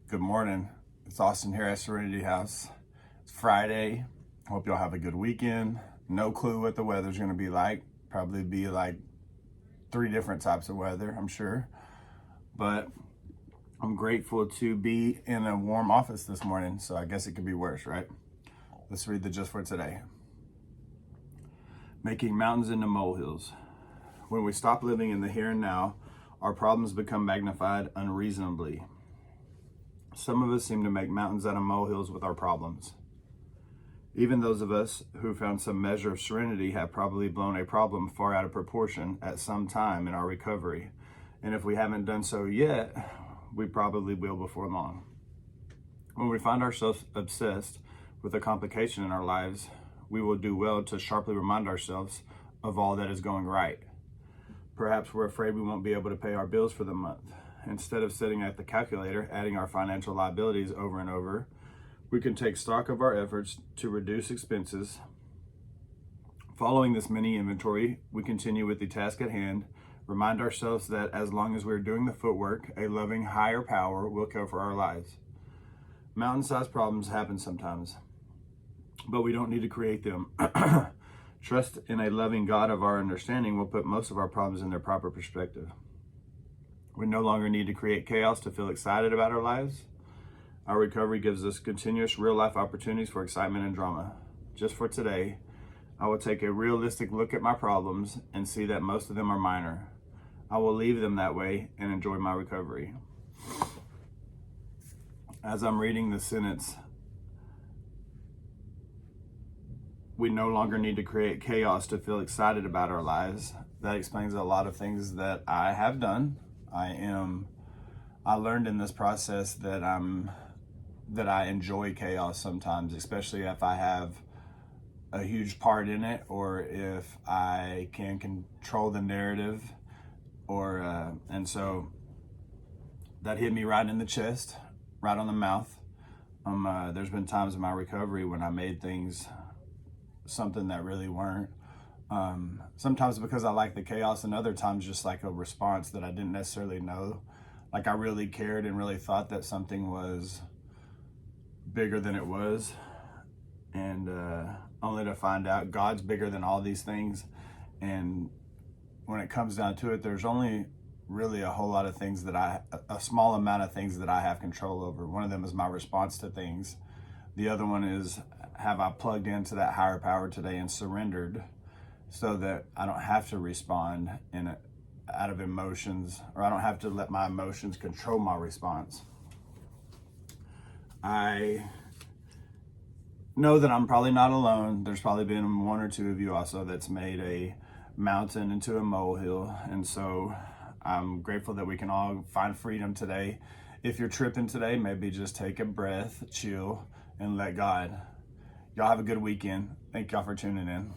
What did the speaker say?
Good morning. It's Austin here at Serenity House. It's Friday. Hope y'all have a good weekend. No clue what the weather's going to be like. Probably be like 3 different types of weather, I'm sure. But I'm grateful to be in a warm office this morning, so I guess it could be worse, right? Let's read the just for today. Making mountains into molehills. When we stop living in the here and now, our problems become magnified unreasonably. Some of us seem to make mountains out of molehills with our problems. Even those of us who found some measure of serenity have probably blown a problem far out of proportion at some time in our recovery. And if we haven't done so yet, we probably will before long. When we find ourselves obsessed with a complication in our lives, we will do well to sharply remind ourselves of all that is going right. Perhaps we're afraid we won't be able to pay our bills for the month. Instead of sitting at the calculator, adding our financial liabilities over and over, we can take stock of our efforts to reduce expenses. Following this mini inventory, we continue with the task at hand, remind ourselves that as long as we're doing the footwork, a loving higher power will care for our lives. Mountain-sized problems happen sometimes, but we don't need to create them. Trust in a loving God of our understanding will put most of our problems in their proper perspective. We no longer need to create chaos to feel excited about our lives. Our recovery gives us continuous real-life opportunities for excitement and drama. Just for today, I will take a realistic look at my problems and see that most of them are minor. I will leave them that way and enjoy my recovery. As I'm reading the sentence, we no longer need to create chaos to feel excited about our lives. That explains a lot of things that I have done. I learned in this process that I enjoy chaos sometimes, especially if I have a huge part in it, or if I can control the narrative, and so that hit me right in the chest, right on the mouth. There's been times in my recovery when I made things something that really weren't. Sometimes because I like the chaos, and other times just like a response that I didn't necessarily know. Like I really cared and really thought that something was bigger than it was. And only to find out God's bigger than all these things. And when it comes down to it, there's only really a whole lot of things a small amount of things that I have control over. One of them is my response to things. The other one is, have I plugged into that higher power today and surrendered so that I don't have to respond out of emotions, or I don't have to let my emotions control my response. I know that I'm probably not alone. There's probably been 1 or 2 of you also that's made a mountain into a molehill. And so I'm grateful that we can all find freedom today. If you're tripping today, maybe just take a breath, chill, and let God. Y'all have a good weekend. Thank y'all for tuning in.